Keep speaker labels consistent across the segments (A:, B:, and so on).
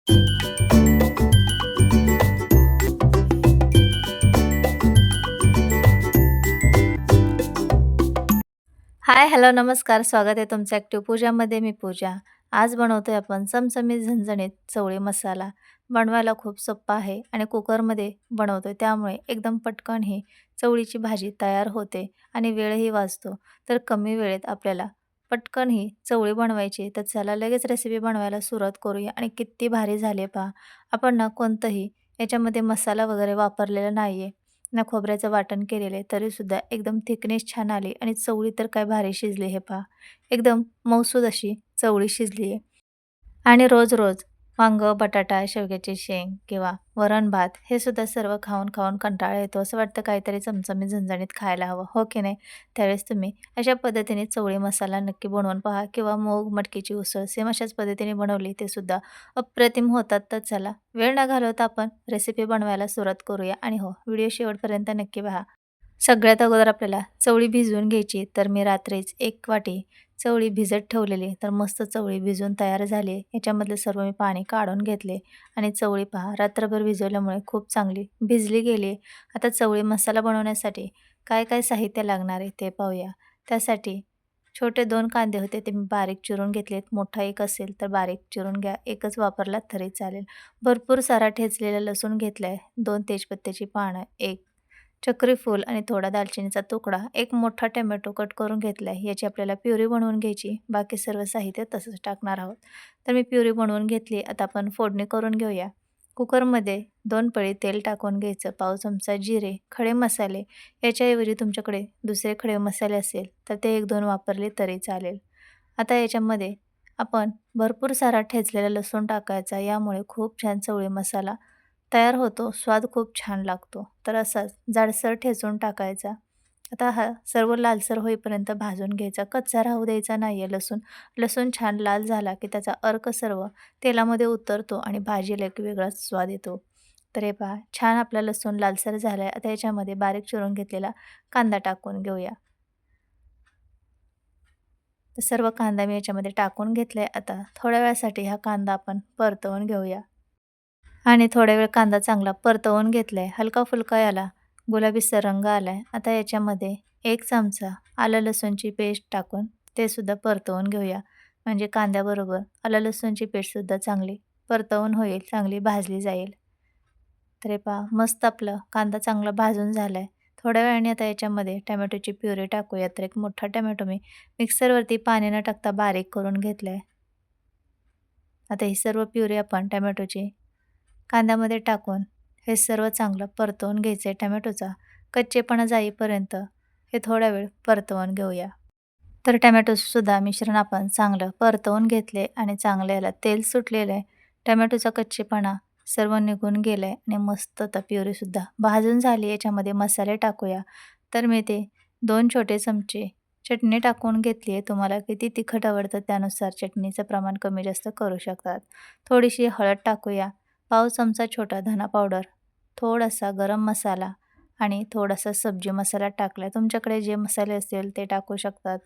A: हाय, hello, नमस्कार. स्वागत आहे तुमचं ॲक्टिव्ह पूजामध्ये. मी पूजा. आज बनवतोय आपण चमचमीत झणझणीत चवळी मसाला. बनवायला खूप सोप्पा आहे आणि कुकरमध्ये बनवतोय त्यामुळे एकदम पटकन ही चवळीची भाजी तयार होते आणि वेळही वाचतो. तर कमी वेळेत आपल्याला पटकन ही चवळी बनवायची. तर चला लगेच रेसिपी बनवायला सुरुवात करूया आणि किती भारी झाले पहा. आपण ना कोणतंही याच्यामध्ये मसाला वगैरे वापरलेला नाहीये. ना खोबऱ्याचं वाटण केलेलं आहे तरीसुद्धा एकदम थिकनेस छान आली आणि चवळी तर काय भारी शिजली हे पहा. एकदम मऊसूद अशी चवळी शिजली आहे. आणि रोज-रोज वांगं, बटाटा, शेवग्याची शेंग किंवा वरण-भात हे सुद्धा सर्व खाऊन-खाऊन कंटाळा येतो. असं वाटतं काहीतरी चमचमीत झणझणीत खायला हवं, हो की नाही? त्यावेळेस तुम्ही अशा पद्धतीने चवळी मसाला नक्की बनवून पहा किंवा मूग मटकीची उसळ सेम अशाच पद्धतीने बनवली ते सुद्धा अप्रतिम होतात. तर चला वेळ न घालवता आपण रेसिपी बनवायला सुरुवात करूया आणि हो, व्हिडिओ शेवटपर्यंत नक्की पहा. सगळ्यात अगोदर आपल्याला चवळी भिजवून घ्यायची. तर मी रात्रीच 1 वाटी चवळी भिजत ठेवलेली. तर मस्त चवळी भिजून तयार झाली. याच्यामधलं सर्व मी पाणी काढून घेतले आणि चवळी पहा रात्रभर भिजवल्यामुळे खूप चांगली भिजली गेली. आता चवळी मसाला बनवण्यासाठी काय-काय साहित्य लागणार आहे ते पाहूया. त्यासाठी छोटे 2 कांदे होते ते मी बारीक चिरून घेतलेत. मोठा एक असेल तर बारीक चिरून घ्या. एकच वापरलात तरी चालेल. भरपूर सारा ठेचलेला लसूण घेतलाय. 2 तेजपत्त्याची पानं, 1 चक्रीफूल आणि थोडा दालचिनीचा तुकडा, एक मोठा टोमॅटो कट करून घेतलाय. याची आपल्याला प्युरी बनवून घ्यायची. बाकी सर्व साहित्य तसंच टाकणार आहोत. तर मी प्युरी बनवून घेतली. आता आपण फोडणी करून घेऊया. कुकरमध्ये 2 पळी तेल टाकून घ्यायचं. पाव चमचा जिरे, खडे मसाले याच्याऐवजी तुमच्याकडे दुसरे खडे मसाले असेल तर ते 1-2 वापरले तरी चालेल. आता याच्यामध्ये आपण भरपूर सारा ठेचलेला लसूण टाकायचा. यामुळे खूप छान चवळी मसाला तयार होतो. स्वाद खूप छान लागतो. तर असाच जाडसर ठेचून टाकायचा. आता हा सर्व लालसर होईपर्यंत भाजून घ्यायचा. कच्चा राहू द्यायचा नाही आहे लसूण. लसूण छान लाल झाला की त्याचा अर्क सर्व तेलामध्ये उतरतो आणि भाजीला एक वेगळाच स्वाद येतो. तर हे पहा छान आपला लसूण लालसर झाला आहे. आता याच्यामध्ये बारीक चिरून घेतलेला कांदा टाकून घेऊया. तर सर्व कांदा मी याच्यामध्ये टाकून घेतला आहे. आता थोड्या वेळासाठी हा कांदा आपण परतवून घेऊया. आणि थोड्या वेळ कांदा चांगला परतवून घेतलाय. हलका-फुलका याला गुलाबीसर रंग आलाय. आता याच्यामध्ये 1 चमचा आलं लसूणची पेस्ट टाकून ते सुद्धा परतवून घेऊया. म्हणजे कांद्याबरोबर आलं लसूणची पेस्टसुद्धा चांगली परतवून होईल, चांगली भाजली जाईल. तर हे पहा मस्त आपलं कांदा चांगला भाजून झालाय. थोड्या वेळाने आता याच्यामध्ये टोमॅटोची प्युरी टाकूया. तर एक मोठा टोमॅटो मी मिक्सरवरती पाणी न टाकता बारीक करून घेतलाय. आता ही सर्व प्युरी आपण टोमॅटोची कांद्यामध्ये टाकून हे सर्व चांगलं परतवून घ्यायचं आहे. टोमॅटोचा कच्चेपणा जाईपर्यंत हे थोडा वेळ परतवून घेऊया. तर टोमॅटोसुद्धा मिश्रण आपण चांगलं परतवून घेतले आणि चांगलं याला तेल सुटलेलं आहे. टोमॅटोचा कच्चेपणा सर्व निघून गेलं आहे आणि मस्त आता प्युरीसुद्धा भाजून झाली. याच्यामध्ये मसाले टाकूया. तर मी ते 2 छोटे चमचे चटणी टाकून घेतली आहे. तुम्हाला किती तिखट आवडतं त्यानुसार चटणीचं प्रमाण कमी जास्त करू शकतात. थोडीशी हळद टाकूया. पाव चमचा छोटा धना पावडर, थोडासा गरम मसाला आणि थोडासा सब्जी मसाला टाकला. तुमच्याकडे जे मसाले असतील ते टाकू शकतात.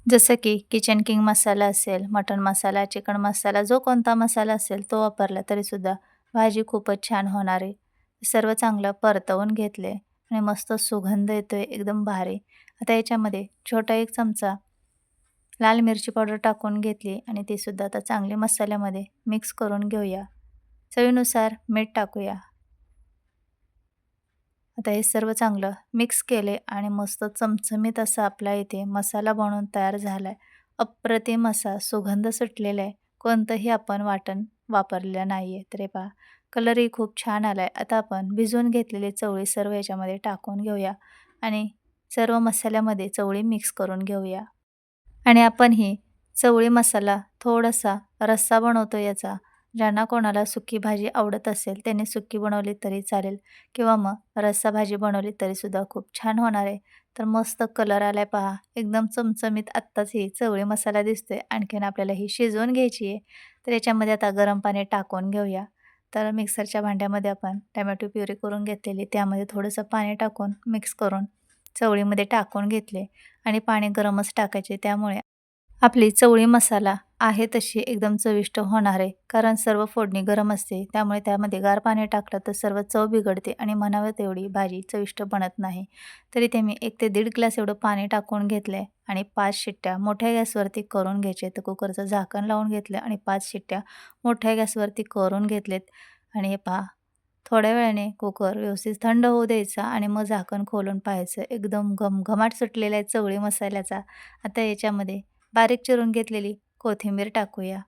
A: जसं की किचन किंग मसाला असेल, मटण मसाला, चिकन मसाला जो कोणता मसाला असेल तो वापरला तरीसुद्धा भाजी खूपच छान होणार आहे. सर्व चांगलं परतवून घेतले आणि मस्त सुगंध येतोय एकदम भारी. आता याच्यामध्ये छोटा 1 चमचा लाल मिरची पावडर टाकून घेतली आणि ती सुद्धा आता चांगली मसाल्यामध्ये मिक्स करून घेऊया. चवीनुसार मीठ टाकूया. आता हे सर्व चांगलं मिक्स केले आणि मस्त चमचमीत असा आपला इथे मसाला बनवून तयार झाला आहे. अप्रतिम असा सुगंध सुटलेला आहे. कोणतंही आपण वाटण वापरलेलं नाही आहे. तर हे पहा कलरही खूप छान आला आहे. आता आपण भिजवून घेतलेली चवळी सर्व याच्यामध्ये टाकून घेऊया आणि सर्व मसाल्यामध्ये चवळी मिक्स करून घेऊया. आणि आपण ही चवळी मसाला थोडासा रस्सा बनवतो याचा. ज्यांना कोणाला सुकी भाजी आवडत असेल त्यांनी सुकी बनवली तरी चालेल किंवा मग रस्सा भाजी बनवली तरीसुद्धा खूप छान होणार आहे. तर मस्त कलर आलाय पहा. एकदम चमचमीत आत्ताच ही चवळी मसाला दिसतोय. आणखीन आपल्याला ही शिजवून घ्यायची आहे. तर याच्यामध्ये आता गरम पाणी टाकून घेऊया. तर मिक्सरच्या भांड्यामध्ये आपण टोमॅटो प्युरी करून घेतलेली त्यामध्ये थोडंसं पाणी टाकून मिक्स करून चवळीमध्ये टाकून घेतले आणि पाणी गरमच टाकायचे. त्यामुळे आपली चवळी मसाला आहे तशी एकदम चविष्ट होणार आहे. कारण सर्व फोडणी गरम असते, त्यामुळे त्यामध्ये गार पाणी टाकलं तर सर्व चव बिघडते आणि म्हणावं तेवढी भाजी चविष्ट बनत नाही. तरी ते मी 1 ते दीड ग्लास एवढं पाणी टाकून घेतलंय आणि 5 शिट्ट्या मोठ्या गॅसवरती करून घ्यायचे. तर कुकरचं झाकण लावून घेतलं आणि 5 शिट्ट्या मोठ्या गॅसवरती करून घेतलेत. आणि हे पहा, थोड्या वेळाने कुकर व्यवस्थित थंड होऊ द्यायचा आणि मग झाकण खोलून पाहायचं. एकदम घमघमाट सुटलेला आहे चवळी मसाल्याचा. आता याच्यामध्ये बारीक चिरून घेतलेली कोथिंबीर टाकूया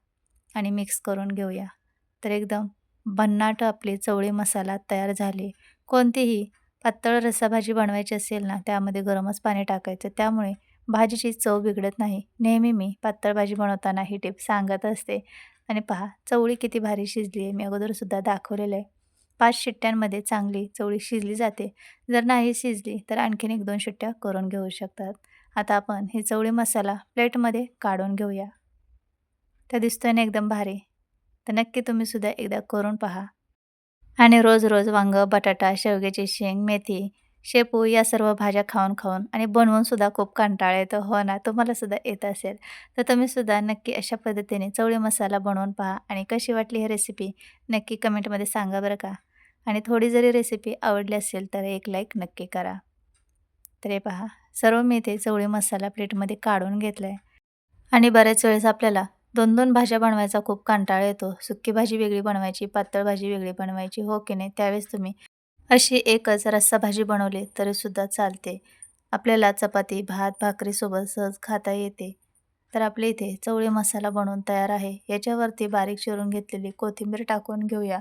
A: आणि मिक्स करून घेऊया. तर एकदम भन्नाट आपली चवळी मसाला तयार झाली. कोणतीही पातळ रस्साभाजी बनवायची असेल ना, त्यामध्ये गरमच पाणी टाकायचं. त्यामुळे भाजीची चव बिघडत नाही. नेहमी मी पातळ भाजी बनवताना ही टिप सांगत असते. आणि पहा चवळी किती भारी शिजली आहे. मी अगोदरसुद्धा दाखवलेलं आहे. 5 शिट्ट्यांमध्ये चांगली चवळी शिजली जाते. जर नाही शिजली तर आणखीन 1-2 शिट्ट्या करून घेऊ शकतात. आता आपण ही चवळी मसाला प्लेटमध्ये काढून घेऊया. तर दिसतोय ना एकदम भारी. तर नक्की तुम्ही सुद्धा एकदा करून पहा. आणि रोज-रोज वांगं, बटाटा, शेवग्याची शेंग, मेथी, शेपू या सर्व भाज्या खाऊन-खाऊन आणि बनवून सुद्धा खूप कंटाळा येतो. हो ना, तुम्हाला सुद्धा येत असेल. तर तुम्ही सुद्धा नक्की अशा पद्धतीने चवळी मसाला बनवून पहा आणि कशी वाटली ही रेसिपी नक्की कमेंटमध्ये सांगा बरं का. आणि थोडी जरी रेसिपी आवडली असेल तर एक लाईक नक्की करा. तर हे पहा, सर्व मी इथे चवळी मसाला प्लेटमध्ये काढून घेतलाय. आणि बऱ्याच वेळेस आपल्याला 2-2 भाज्या बनवायचा खूप कंटाळा येतो. सुकी भाजी वेगळी बनवायची, पातळ भाजी वेगळी बनवायची, हो की नाही? त्यावेळेस तुम्ही अशी एकच रस्सा भाजी बनवली तरीसुद्धा चालते. आपल्याला चपाती, भात, भाकरीसोबत सहज खाता येते. तर आपल्या इथे चवळी मसाला बनवून तयार आहे. याच्यावरती बारीक चिरून घेतलेली कोथिंबीर टाकून घेऊया.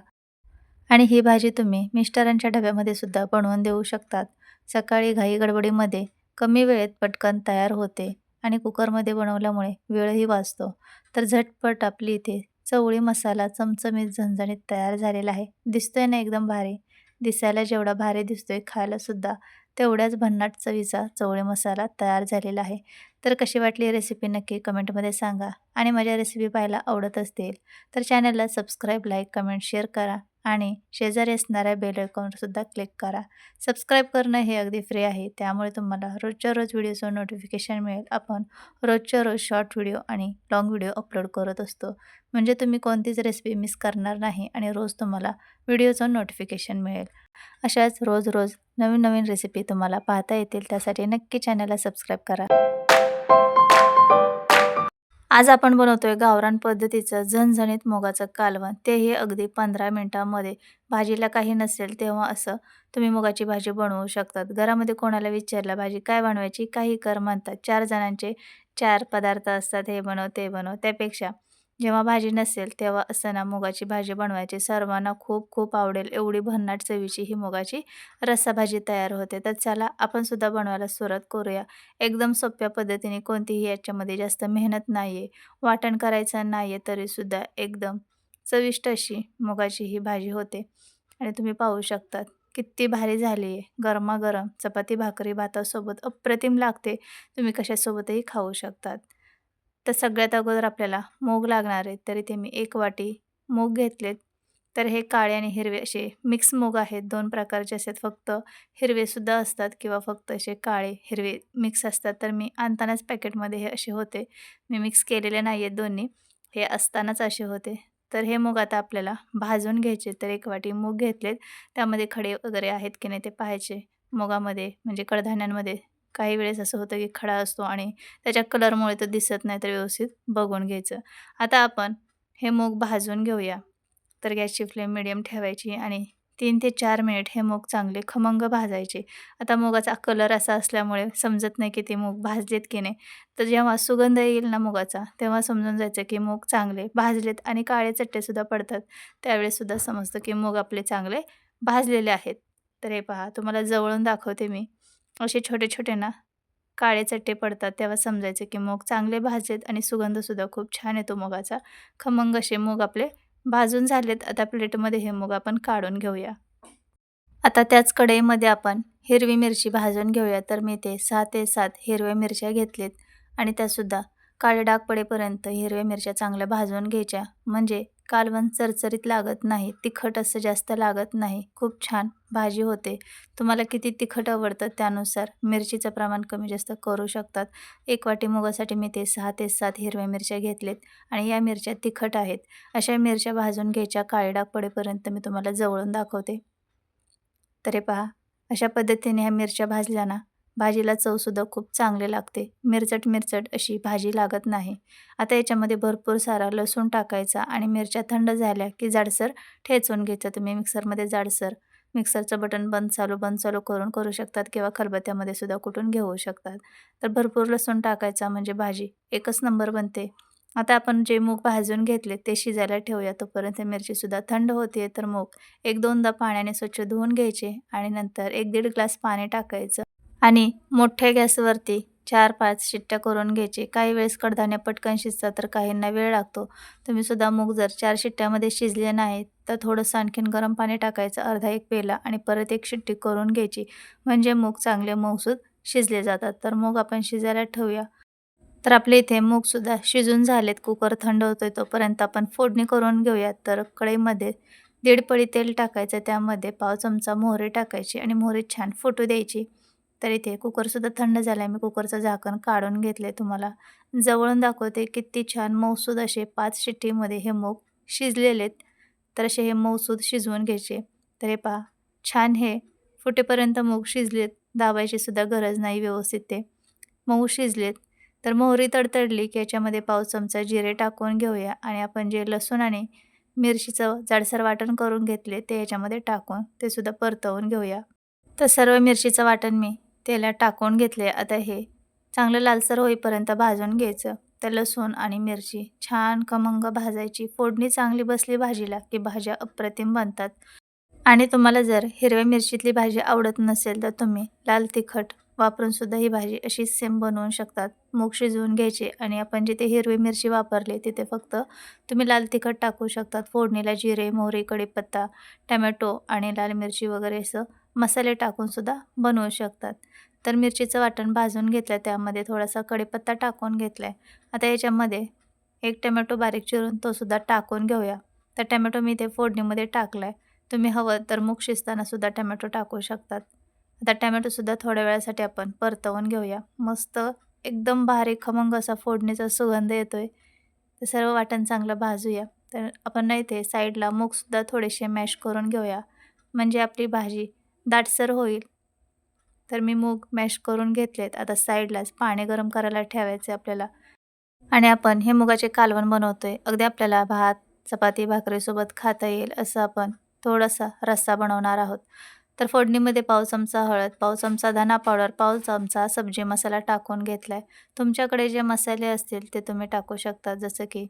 A: आणि ही भाजी तुम्ही मिस्टरांच्या डब्यामध्ये सुद्धा बनवून देऊ शकतात. सकाळी घाई-गडबडीमध्ये कमी वेळेत पटकन तयार होते आणि कुकरमध्ये बनवल्यामुळे वेळही वाचतो. तर झटपट आपली इथे चवळी मसाला चमचमीत झणझणीत तयार झालेला आहे. दिसतोय ना एकदम भारी. दिसायला जेवढा भारी दिसतोय, खायला सुद्धा तेवढ्याच भन्नाट चवीचा चवळी मसाला तयार झालेला आहे. तर कशी वाटली रेसिपी नक्की कमेंटमध्ये सांगा. आणि माझ्या रेसिपी पाहायला आवडत असतील तर चॅनलला सबस्क्राईब, लाईक, कमेंट, शेअर करा. आणि शेजारी असणाऱ्या बेल आयकॉनवर सुद्धा क्लिक करा. सबस्क्राईब करणं हे अगदी फ्री आहे. त्यामुळे तुम्हाला रोजच्या रोज व्हिडिओचं नोटिफिकेशन मिळेल. आपण रोजच्या रोज शॉर्ट व्हिडिओ आणि लाँग व्हिडिओ अपलोड करत असतो. म्हणजे तुम्ही कोणतीच रेसिपी मिस करणार नाही आणि रोज तुम्हाला व्हिडिओचं नोटिफिकेशन मिळेल. अशाच रोज-रोज नवीन-नवीन रेसिपी तुम्हाला पाहता येतील. त्यासाठी नक्की चॅनलला सबस्क्राईब करा. आज आपण बनवतोय गावरान पद्धतीचं झणझणीत मुगाचं कालवण. तेही अगदी 15 मिनिटांमध्ये. भाजीला काही नसेल तेव्हा असं तुम्ही मुगाची भाजी बनवू शकतात. घरामध्ये कोणाला विचारलं भाजी काय बनवायची? काही कर म्हणतात. 4 जणांचे 4 पदार्थ असतात. हे बनव, ते बनव. त्यापेक्षा जेव्हा भाजी नसेल तेव्हा असं ना मुगाची भाजी बनवायची. सर्वांना खूप खूप आवडेल एवढी भन्नाट चवीची ही मुगाची रस्साभाजी तयार होते. तर चला आपण सुद्धा बनवायला सुरुवात करूया. एकदम सोप्या पद्धतीने, कोणतीही याच्यामध्ये जास्त मेहनत नाही आहे, वाटण करायचं नाही आहे, तरीसुद्धा एकदम चविष्ट अशी मुगाची ही भाजी होते. आणि तुम्ही पाहू शकतात किती भारी झाली आहे. गरमागरम चपाती, भाकरी, भातासोबत अप्रतिम लागते. तुम्ही कशासोबतही खाऊ शकतात. तर सगळ्यात अगोदर आपल्याला मूग लागणार आहेत. तर इथे मी 1 वाटी मूग घेतलेत. तर हे काळे आणि हिरवे असे मिक्स मूग आहेत. 2 प्रकारचे असतात. फक्त हिरवेसुद्धा असतात किंवा फक्त असे काळे, हिरवे मिक्स असतात. तर मी आणतानाच पॅकेटमध्ये हे असे होते. मी मिक्स केलेले नाही आहेत दोन्ही. हे असतानाच असे होते. तर हे मूग आता आपल्याला भाजून घ्यायचे. तर 1 वाटी मूग घेतलेत. त्यामध्ये खडे वगैरे आहेत की नाही ते पाहायचे. मुगामध्ये म्हणजे कडधान्यांमध्ये काही वेळेस असं होतं की खडा असतो आणि त्याच्या कलरमुळे तो दिसत नाही, तर व्यवस्थित बघून घ्यायचं. आता आपण हे मूग भाजून घेऊया. तर गॅसची फ्लेम मिडियम ठेवायची आणि 3 ते 4 मिनिट हे मूग चांगले खमंग भाजायचे. आता मुगाचा कलर असा असल्यामुळे समजत नाही की ते मूग भाजलेत की नाही. तर जेव्हा सुगंध येईल ना मुगाचा, तेव्हा समजून जायचं की मूग चांगले भाजलेत आणि काळे चट्टेसुद्धा पडतात. त्यावेळेससुद्धा समजतं की मूग आपले चांगले भाजलेले आहेत. तर हे पहा, तुम्हाला जवळून दाखवते मी. असे छोटे-छोटे ना काळे चट्टे पडतात, तेव्हा समजायचं की मूग चांगले भाजलेत आणि सुगंधसुद्धा खूप छान येतो मुगाचा. खमंग असे मूग आपले भाजून झालेत. आता प्लेटमध्ये हे मूग आपण काढून घेऊया. आता त्याच कढईमध्ये आपण हिरवी मिरची भाजून घेऊया. तर मी ते 6 ते 7 हिरव्या मिरच्या घेतलेत आणि त्यासुद्धा काळे डाग पडेपर्यंत हिरव्या मिरच्या चांगल्या भाजून घ्यायच्या. म्हणजे कालवण चरचरीत लागत नाही, तिखट असं जास्त लागत नाही. खूप छान भाजी होते. तुम्हाला किती तिखट आवडतं त्यानुसार मिरचीचं प्रमाण कमी जास्त करू शकतात. 1 वाटी मुगासाठी मी ते 6 ते 7 हिरव्या मिरच्या घेतलेत आणि या मिरच्या तिखट आहेत. अशा मिरच्या भाजून घ्यायच्या, काळे डाग पडेपर्यंत मी तुम्हाला जवळून दाखवते. तर हे पहा, अशा पद्धतीने ह्या मिरच्या भाजल्या ना, भाजीला चवसुद्धा खूप चांगली लागते. मिरचट-मिरचट अशी भाजी लागत नाही. आता याच्यामध्ये भरपूर सारा लसूण टाकायचा आणि मिरच्या थंड झाल्या की जाडसर ठेचून घ्यायचं. तुम्ही मिक्सरमध्ये जाडसर मिक्सरचं बटन बंद चालू करून करू शकतात किंवा खलबत्त्यामध्ये सुद्धा कुटून घेऊ शकतात. तर भरपूर लसूण टाकायचा म्हणजे भाजी एकच नंबर बनते. आता आपण जे मूग भाजून घेतले ते शिजायला ठेवूया. तोपर्यंत मिरचीसुद्धा थंड होते. तर मूग 1-2दा पाण्याने स्वच्छ धुवून घ्यायचे आणि नंतर 1-1.5 ग्लास पाणी टाकायचं आणि मोठ्या गॅसवरती 4-5 शिट्ट्या करून घ्यायचे. काही वेळेस कडधान्य पटकन शिजतात तर काहींना वेळ लागतो. तुम्ही सुद्धा मूग जर 4 शिट्ट्यामध्ये शिजले नाहीत तर थोडंसं आणखीन गरम पाणी टाकायचं, अर्धा 1 पेला आणि परत 1 शिट्टी करून घ्यायची. म्हणजे मूग चांगले मऊसूत शिजले जातात. तर मूग आपण शिजायला ठेवूया. तर आपले इथे मूगसुद्धा शिजून झालेत. कुकर थंड होतोय तोपर्यंत आपण फोडणी करून घेऊयात. तर कढईमध्ये 1.5 पळी तेल टाकायचं, त्यामध्ये पाव चमचा मोहरी टाकायची आणि मोहरी छान फुटू द्यायची. तर इथे कुकरसुद्धा थंड झाला आहे. मी कुकरचं झाकण काढून घेतले. तुम्हाला जवळून दाखवते किती छान मऊसूद असे 5 शिट्टीमध्ये हे मूग शिजलेलेत. तर असे हे मऊसूद शिजवून घ्यायचे. तर हे पहा, छान हे फुटेपर्यंत मूग शिजलेत. दाबायची सुद्धा गरज नाही, व्यवस्थित ते मऊ शिजलेत. तर मोहरी तडतडली की याच्यामध्ये पाव चमचा जिरे टाकून घेऊया आणि आपण जे लसूण आणि मिरचीचं जाडसर वाटण करून घेतले ते याच्यामध्ये टाकून ते सुद्धा परतवून घेऊया. तर सर्व मिरचीचं वाटण मी तेलात टाकून घेतले. आता हे चांगलं लालसर होईपर्यंत भाजून घ्यायचं. तर लसूण आणि मिरची छान खमंग भाजायची. फोडणी चांगली बसली भाजीला की भाज्या अप्रतिम बनतात. आणि तुम्हाला जर हिरव्या मिरचीतली भाजी आवडत नसेल तर तुम्ही लाल तिखट वापरून सुद्धा ही भाजी अशीच सेम बनवू शकतात. मूग शिजवून घ्यायचे आणि आपण जिथे हिरवी मिरची वापरली तिथे फक्त तुम्ही लाल तिखट टाकू शकतात. फोडणीला जिरे, मोहरी, कढीपत्ता, टमॅटो आणि लाल मिरची वगैरे असं मसाले टाकून सुद्धा बनवू शकतात. तर मिरचीचं वाटण भाजून घेतलं, त्यामध्ये थोडासा कढीपत्ता टाकून घेतलाय. आता याच्यामध्ये 1 टमॅटो बारीक चिरून तो सुद्धा टाकून घेऊया. तर टमॅटो मी इथे फोडणीमध्ये टाकलाय. तुम्ही हवं तर मूग शिजताना सुद्धा टमॅटो टाकू शकतात. आता टमॅटोसुद्धा थोड्या वेळासाठी आपण परतवून घेऊया. मस्त एकदम भारी खमंग असा फोडणीचा सुगंध येतोय. ते सर्व वाटण चांगलं भाजूया. तर आपण ना इथे साईडला मूगसुद्धा थोडेसे मॅश करून घेऊया, म्हणजे आपली भाजी दाटसर होईल. तर मी मूग मॅश करून घेतलेत. आता साईडलाच पाणी गरम करायला ठेवायचे आपल्याला आणि आपण हे मुगाचे कालवण बनवतोय. अगदी आपल्याला भात, चपाती, भाकरीसोबत खाता येईल असं आपण थोडासा रस्सा बनवणार आहोत. तर फोडणीमध्ये पाव चमचा हळद, पाव चमचा धना पावडर, पाव चमचा सब्जी मसाला टाकून घेतलाय. तुमच्याकडे जे मसाले असतील ते तुम्ही टाकू शकता. जसं की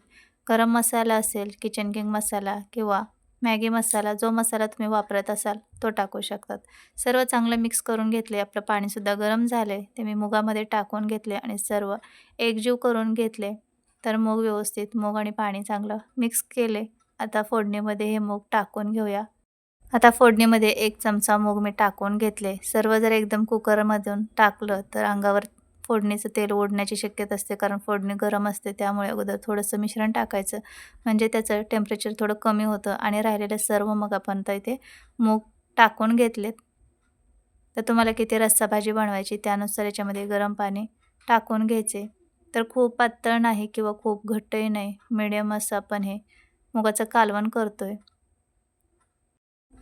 A: गरम मसाला असेल, किचन किंग मसाला किंवा मॅगी मसाला, जो मसाला तुम्ही वापरत असाल तो टाकू शकतात. सर्व चांगलं मिक्स करून घेतले. आपलं पाणीसुद्धा गरम झाले, ते मी मुगामध्ये टाकून घेतले आणि सर्व एकजीव करून घेतले. तर मूग व्यवस्थित मूग आणि पाणी चांगलं मिक्स केले. आता फोडणीमध्ये हे मूग टाकून घेऊया. आता फोडणीमध्ये 1 चमचा मूग मी टाकून घेतले. सर्व जर एकदम कुकरमधून टाकलं तर अंगावर फोडणीचं तेल ओढण्याची शक्यता असते, कारण फोडणी गरम असते. त्यामुळे अगोदर थोडंसं मिश्रण टाकायचं, म्हणजे त्याचं टेम्परेचर थोडं कमी होतं आणि राहिलेले सर्व मग आपण तर इथे मूग टाकून घेतलेत. तर तुम्हाला किती रस्सा भाजी बनवायची त्यानुसार याच्यामध्ये गरम पाणी टाकून घ्यायचे. तर खूप पातळ नाही किंवा खूप घट्टही नाही, मिडियम असं आपण हे मुगाचं कालवण करतोय.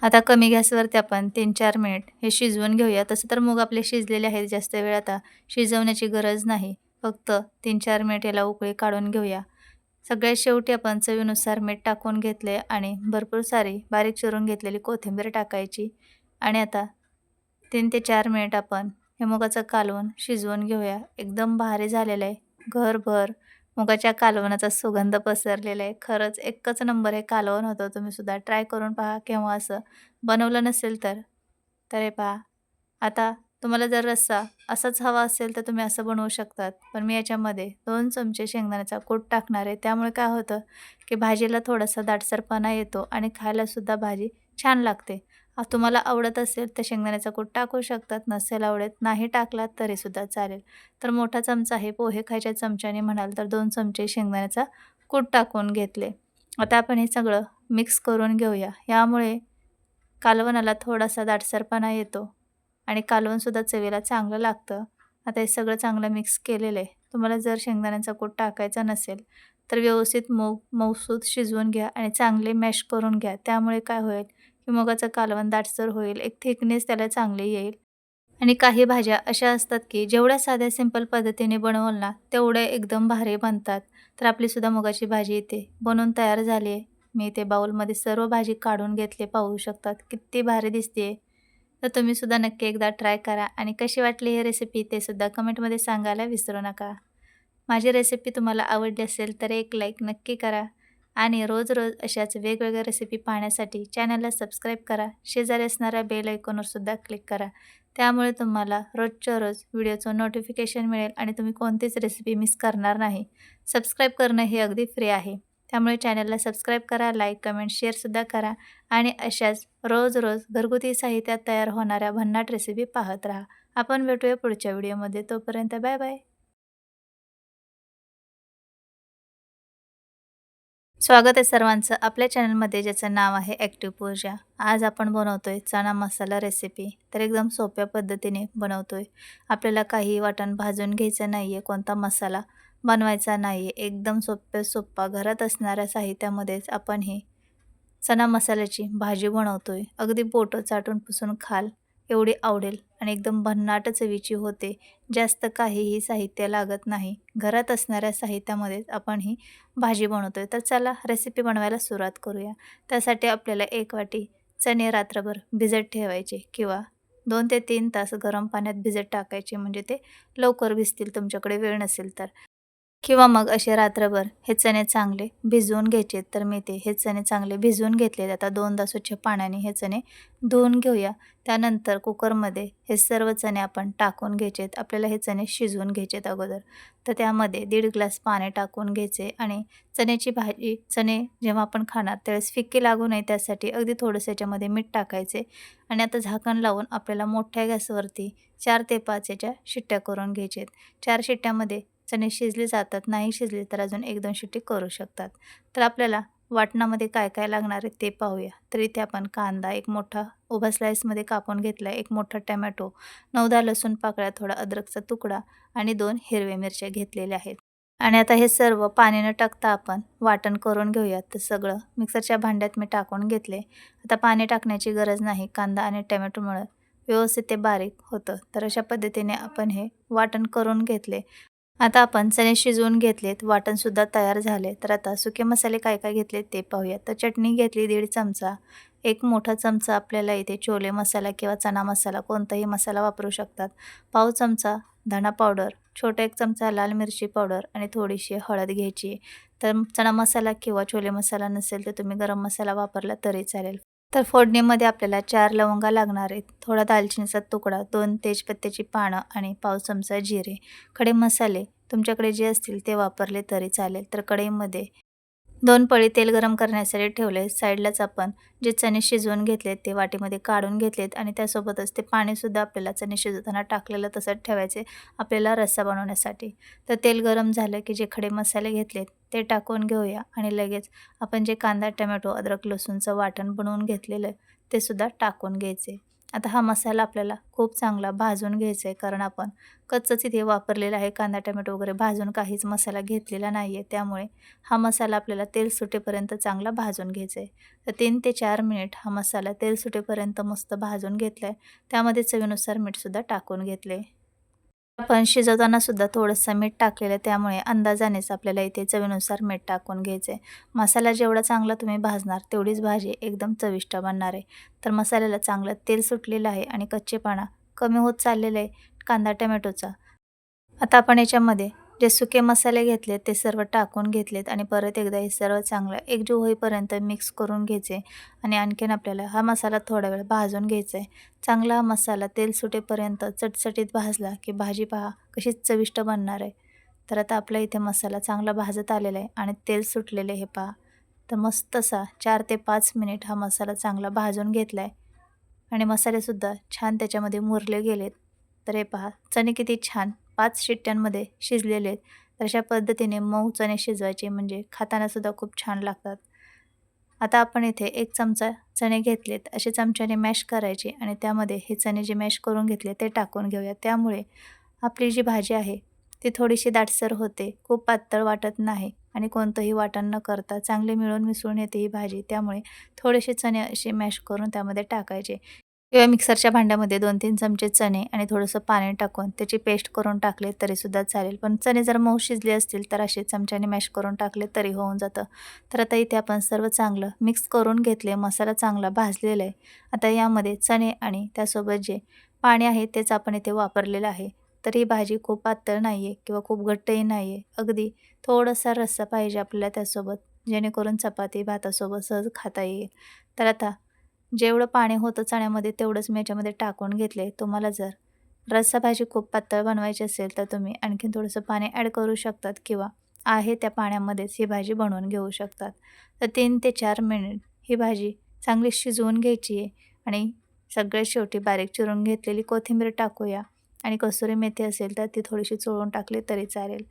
A: आता कमी गॅसवरती आपण 3-4 मिनिट हे शिजवून घेऊया. तसं तर मूग आपले शिजलेले आहेत, जास्त वेळ आता शिजवण्याची गरज नाही. फक्त 3-4 मिनिट याला उकळी काढून घेऊया. सगळ्यात शेवटी आपण चवीनुसार मीठ टाकून घेतले आणि भरपूर सारी बारीक चिरून घेतलेली कोथिंबीर टाकायची आणि आता 3 ते 4 मिनिट आपण हे मुगाचं कालवण शिजवून घेऊया. एकदम भारी झालेलं आहे. घरभर मुगाच्या कालवणाचा सुगंध पसरलेला आहे. खरंच एकच नंबर हे कालवण होतं. तुम्ही सुद्धा ट्राय करून पहा केव्हा असं बनवलं नसेल तर. तर हे पहा, आता तुम्हाला जर रस्सा असाच हवा असेल तर तुम्ही असं बनवू शकतात. पण मी याच्यामध्ये 2 चमचे शेंगदाण्याचा कूट टाकणार आहे. त्यामुळे काय होतं की भाजीला थोडासा दाटसरपणा येतो आणि खायलासुद्धा भाजी छान लागते. तुम्हाला आवडत असेल तर शेंगदाण्याचा कूट टाकू शकतात. नसेल आवडत, नाही टाकलात तरीसुद्धा चालेल. तर मोठा चमचा आहे, पोहे खायच्या चमच्याने म्हणाल तर 2 चमचे शेंगदाण्याचा कूट टाकून घेतले आता आपण हे सगळं मिक्स करून घेऊया. यामुळे कालवणाला थोडासा दाटसरपणा येतो आणि कालवणसुद्धा चवीला चांगलं लागतं. आता हे सगळं चांगलं मिक्स केलेलं आहे. तुम्हाला जर शेंगदाण्याचा कूट टाकायचा नसेल, तर व्यवस्थित मऊसूत शिजवून घ्या आणि चांगले मॅश करून घ्या. त्यामुळे काय होईल, की मुगाचं कालवण दाटसर होईल, एक थिकनेस त्याला चांगली येईल. आणि काही भाज्या अशा असतात, की जेवढ्या साध्या सिंपल पद्धतीने बनवल ना, तेवढ्या एकदम भारी बनतात. तर आपलीसुद्धा मुगाची भाजी इथे बनवून तयार झाली आहे. मी इथे बाउलमध्ये सर्व भाजी काढून घेतली. पाहू शकतात किती भारी दिसते. तर तुम्हीसुद्धा नक्की एकदा ट्राय करा आणि कशी वाटली ही रेसिपी ते सुद्धा कमेंटमध्ये सांगायला विसरू नका. माझी रेसिपी तुम्हाला आवडली असेल तर एक लाईक नक्की करा आणि रोज-रोज अशाच वेगवेगळ्या रेसिपी पाहण्यासाठी चॅनलला सबस्क्राईब करा. शेजारी असणाऱ्या बेल आयकॉनवर सुद्धा क्लिक करा. त्यामुळे तुम्हाला रोजच्या रोज व्हिडिओचं नोटिफिकेशन मिळेल आणि तुम्ही कोणतीच रेसिपी मिस करणार नाही. सबस्क्राईब करणं हे अगदी फ्री आहे. त्यामुळे चॅनलला सबस्क्राईब करा, लाईक, कमेंट, शेअरसुद्धा करा आणि अशाच रोज-रोज घरगुती साहित्यात तयार होणाऱ्या भन्नाट रेसिपी पाहत राहा. आपण भेटूया पुढच्या व्हिडिओमध्ये. तोपर्यंत बाय बाय. स्वागत आहे सर्वांचं आपल्या चॅनलमध्ये ज्याचं नाव आहे ॲक्टिव्ह पूजा. आज आपण बनवतोय चणा मसाला रेसिपी. तर एकदम सोप्या पद्धतीने बनवतोय. आपल्याला काही वाटण भाजून घ्यायचं नाही आहे, कोणता मसाला बनवायचा नाही आहे. एकदम सोप्या घरात असणाऱ्या साहित्यामध्येच आपण ही चना मसाल्याची भाजी बनवतोय. अगदी बोटं चाटून पुसून खाल एवढी आवडेल आणि एकदम भन्नाट चवीची होते. जास्त काहीही साहित्य लागत नाही. घरात असणाऱ्या साहित्यामध्येच आपण ही भाजी बनवतोय. तर चला रेसिपी बनवायला सुरुवात करूया. त्यासाठी आपल्याला 1 वाटी चणे रात्रभर भिजत ठेवायचे किंवा 2 ते 3 तास गरम पाण्यात भिजत टाकायचे म्हणजे ते लवकर भिजतील तुमच्याकडे वेळ नसेल तर. किंवा मग असे रात्रभर हे चणे चांगले भिजवून घ्यायचे. तर मी ते हे चणे चांगले भिजवून घेतलेत. आता 2दा स्वच्छ पाण्याने हे चणे धुवून घेऊया. त्यानंतर कुकरमध्ये हे सर्व चणे आपण टाकून घ्यायचेत. आपल्याला हे चणे शिजवून घ्यायचेत अगोदर. तर त्यामध्ये 1.5 ग्लास पाणी टाकून घ्यायचे आणि चण्याची भाजी चणे जेव्हा आपण खाणार त्यावेळेस फिक्की लागू नये त्यासाठी अगदी थोडंसं याच्यामध्ये मीठ टाकायचे आणि आता झाकण लावून आपल्याला मोठ्या गॅसवरती 4 ते 5 याच्या शिट्ट्या करून घ्यायचेत. 4 शिट्ट्यामध्ये चणे शिजले जातात. नाही शिजले तर अजून 1-2 शिट्टी करू शकतात. तर आपल्याला वाटणामध्ये काय काय लागणार आहे ते पाहूया. तर इथे आपण कांदा एक मोठा उभा स्लाईसमध्ये कापून घेतला, एक मोठा टोमॅटो, 9-10 लसूण पाकळ्या, थोडा अद्रकचा तुकडा आणि 2 हिरव्या मिरच्या घेतलेल्या आहेत. आणि आता हे सर्व पाणी न टाकता आपण वाटण करून घेऊयात. तर सगळं मिक्सरच्या भांड्यात मी टाकून घेतले. आता पाणी टाकण्याची गरज नाही. कांदा आणि टोमॅटोमुळे व्यवस्थित ते बारीक होतं. तर अशा पद्धतीने आपण हे वाटण करून घेतले. आता आपण चणे शिजवून घेतलेत, वाटणसुद्धा तयार झाले. तर आता सुके मसाले काय काय घेतलेत ते पाहूया. तर चटणी घेतली 1.5 चमचा, एक मोठा चमचा आपल्याला इथे छोले मसाला किंवा चना मसाला कोणताही मसाला वापरू शकतात. पाव चमचा धना पावडर, छोटा 1 चमचा लाल मिरची पावडर आणि थोडीशी हळद घ्यायची. तर चना मसाला किंवा छोले मसाला नसेल तर तुम्ही गरम मसाला वापरला तरी चालेल. तर फोडणीमध्ये आपल्याला 4 लवंगा लागणार आहेत, थोडा दालचिनीचा तुकडा, 2 तेजपत्त्याची पानं आणि पाव चमचा जिरे. खडे मसाले तुमच्याकडे जे असतील ते वापरले तरी चालेल. तर कढईमध्ये 2 पळी तेल गरम करण्यासाठी ठेवले. साईडलाच आपण जे चणे शिजवून घेतलेत ते वाटीमध्ये काढून घेतलेत आणि त्यासोबतच ते पाणीसुद्धा आपल्याला चणे शिजवताना टाकलेलं तसंच ठेवायचे आपल्याला रस्सा बनवण्यासाठी. तर तेल गरम झालं की जे खडे मसाले घेतलेत ते टाकून घेऊया आणि लगेच आपण जे कांदा, टोमॅटो, अद्रक, लसूणचं वाटण बनवून घेतलेलं ते सुद्धा टाकून घ्यायचे. आता हा मसाला आपल्याला खूप चांगला भाजून घ्यायचा आहे कारण आपण कच्चंच इथे वापरलेलं आहे. कांदा, टोमॅटो वगैरे भाजून काहीच मसाला घेतलेला नाही आहे. त्यामुळे हा मसाला आपल्याला तेल सुटेपर्यंत चांगला भाजून घ्यायचा आहे. तर 3 ते 4 मिनिट हा मसाला तेल सुटेपर्यंत मस्त भाजून घेतला आहे. त्यामध्ये चवीनुसार मीठसुद्धा टाकून घेतले. आपण शिजवताना सुद्धा थोडंसं मीठ टाकलेलं आहे, त्यामुळे अंदाजानेच आपल्याला इथे चवीनुसार मीठ टाकून घ्यायचं आहे. मसाला जेवढा चांगला तुम्ही भाजणार तेवढीच भाजी एकदम चविष्ट बनणार आहे. तर मसाल्याला चांगलं तेल सुटलेलं आहे आणि कच्चेपणा कमी होत चाललेला आहे कांदा टोमॅटोचा. आता आपण याच्यामध्ये जे सुके मसाले घेतलेत ते सर्व टाकून घेतलेत आणि परत एकदा हे सर्व चांगलं एकजीव होईपर्यंत मिक्स करून घ्यायचे आणि आणखीन आपल्याला हा मसाला थोडा वेळ भाजून घ्यायचा आहे. चांगला हा मसाला तेल सुटेपर्यंत चटचटीत भाजला की भाजी पहा कशी चविष्ट बनणार आहे. तर आता आपला इथे मसाला चांगला भाजत आलेला आहे आणि तेल सुटलेले हे पहा. तर मस्त असा 4 ते 5 मिनिट हा मसाला चांगला भाजून घेतला आहे आणि मसालेसुद्धा छान त्याच्यामध्ये मुरले गेलेत. तर हे पहा चणे किती छान 5 शिट्ट्यांमध्ये शिजलेले आहेत. तर अशा पद्धतीने मऊ चणे शिजवायचे म्हणजे खाताना सुद्धा खूप छान लागतात. आता आपण इथे 1 चमचा चणे घेतलेत. असे चमच्याने मॅश करायचे आणि त्यामध्ये हे चणे जे मॅश करून घेतले ते टाकून घेऊया. त्यामुळे आपली जी भाजी आहे ती थोडीशी दाटसर होते, खूप पातळ वाटत नाही आणि कोणतंही वाटण न करता चांगले मिळून मिसळून येते ही भाजी. त्यामुळे थोडेसे चणे असे मॅश करून त्यामध्ये टाकायचे किंवा मिक्सरच्या भांड्यामध्ये 2-3 चमचे चणे आणि थोडंसं पाणी टाकून त्याची पेस्ट करून टाकले तरीसुद्धा चालेल. पण चणे जर मऊ शिजले असतील तर असे चमच्याने मॅश करून टाकले तरी होऊन जातं. तर आता इथे आपण सर्व चांगलं मिक्स करून घेतले. मसाला चांगला भाजलेला आहे. आता यामध्ये चणे आणि त्यासोबत जे पाणी आहे तेच आपण इथे वापरलेलं आहे. तर ही भाजी खूप पातळ नाही आहे किंवा खूप घट्टही नाही आहे. अगदी थोडासा रस्सा पाहिजे आपल्याला त्यासोबत, जेणेकरून चपाती भातासोबत सहज खाता येईल. तर आता जेवढं पाणी होतं चण्यामध्ये तेवढंच मी याच्यामध्ये टाकून घेतले. तुम्हाला जर रस्सा भाजी खूप पातळ बनवायची असेल तर तुम्ही आणखीन थोडंसं पाणी ॲड करू शकतात किंवा आहे त्या पाण्यामध्येच ही भाजी बनवून घेऊ शकतात. तर 3 ते 4 मिनिट ही भाजी चांगली शिजवून घ्यायची आहे आणि सगळ्यात शेवटी बारीक चिरून घेतलेली कोथिंबीर टाकूया आणि कसुरी मेथी असेल तर ती थोडीशी चोळून टाकली तरी चालेल.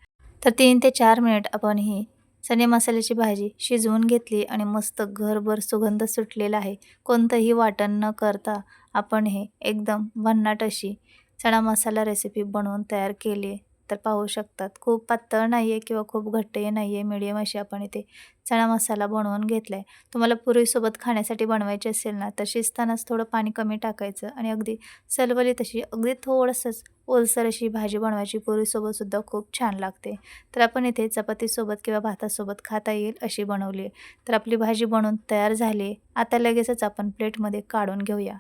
A: तर 3 ते 4 मिनिट आपण ही चणे मसाल्याची भाजी शिजवून घेतली आणि मस्त घरभर सुगंध सुटलेला आहे. कोणतंही वाटण न करता आपण हे एकदम भन्नाट अशी चणा मसाला रेसिपी बनवून तयार केली आहे. तर पाहू शकतात खूप पातळ नाही आहे किंवा खूप घट्टही नाही आहे, मीडियम अशी आपण इथे चणा मसाला बनवून घेतला आहे. तुम्हाला पुरीसोबत खाण्यासाठी बनवायची असेल ना तर शिजतानाच थोडं पाणी कमी टाकायचं आणि अगदी सलवलीत अशी अगदी थोडंसंच ओलसर अशी भाजी बनवायची. पुरीसोबतसुद्धा खूप छान लागते. तर आपण इथे चपातीसोबत किंवा भातासोबत खाता येईल अशी बनवली आहे. तर आपली भाजी बनवून तयार झाली आहे. आता लगेचच आपण प्लेटमध्ये काढून घेऊया.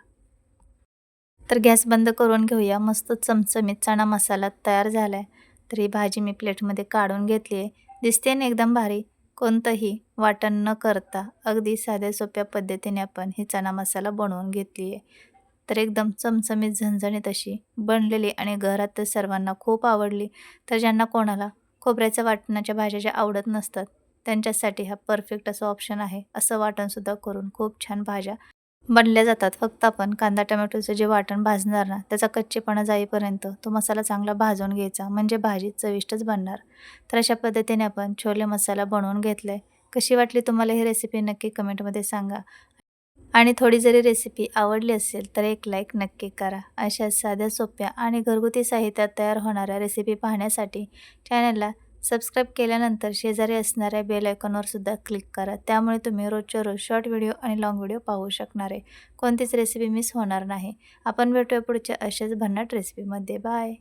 A: तर गॅस बंद करून घेऊया. मस्त चमचमीत चणा मसाला तयार झाला आहे. तर ही भाजी मी प्लेटमध्ये काढून घेतली आहे. दिसते ना एकदम भारी. कोणतंही वाटण न करता अगदी साध्या सोप्या पद्धतीने आपण ही चणा मसाला बनवून घेतली आहे. तर एकदम चमचमीत झणझणीत अशी बनलेली आणि घरात तर सर्वांना खूप आवडली. तर ज्यांना कोणाला खोबऱ्याच्या वाटणाच्या भाज्या ज्या आवडत नसतात त्यांच्यासाठी हा परफेक्ट असा ऑप्शन आहे. असं वाटणसुद्धा करून खूप छान भाज्या बनल्या जातात. फक्त आपण कांदा टोमॅटोचं जे वाटण भाजणार ना, त्याचा कच्चेपणा जाईपर्यंत तो मसाला चांगला भाजून घ्यायचा, म्हणजे भाजी चविष्टच बनणार. तर अशा पद्धतीने आपण छोले मसाला बनवून घेतला आहे. कशी वाटली तुम्हाला ही रेसिपी नक्की कमेंटमध्ये सांगा. आणि थोडी जरी रेसिपी आवडली असेल तर एक लाईक नक्की करा. अशा साध्या सोप्या आणि घरगुती साहित्यात तयार होणाऱ्या रेसिपी पाहण्यासाठी चॅनलला सबस्क्राईब केल्यानंतर शेजारी असणाऱ्या बेल आयकॉनवर सुद्धा क्लिक करा. त्यामुळे तुम्ही रोजच्या रोज शॉर्ट व्हिडिओ आणि लाँग व्हिडिओ पाहू शकणार आहे. कोणतीच रेसिपी मिस होणार नाही. आपण भेटूया पुढच्या अशाच भन्नाट रेसिपीमध्ये. बाय.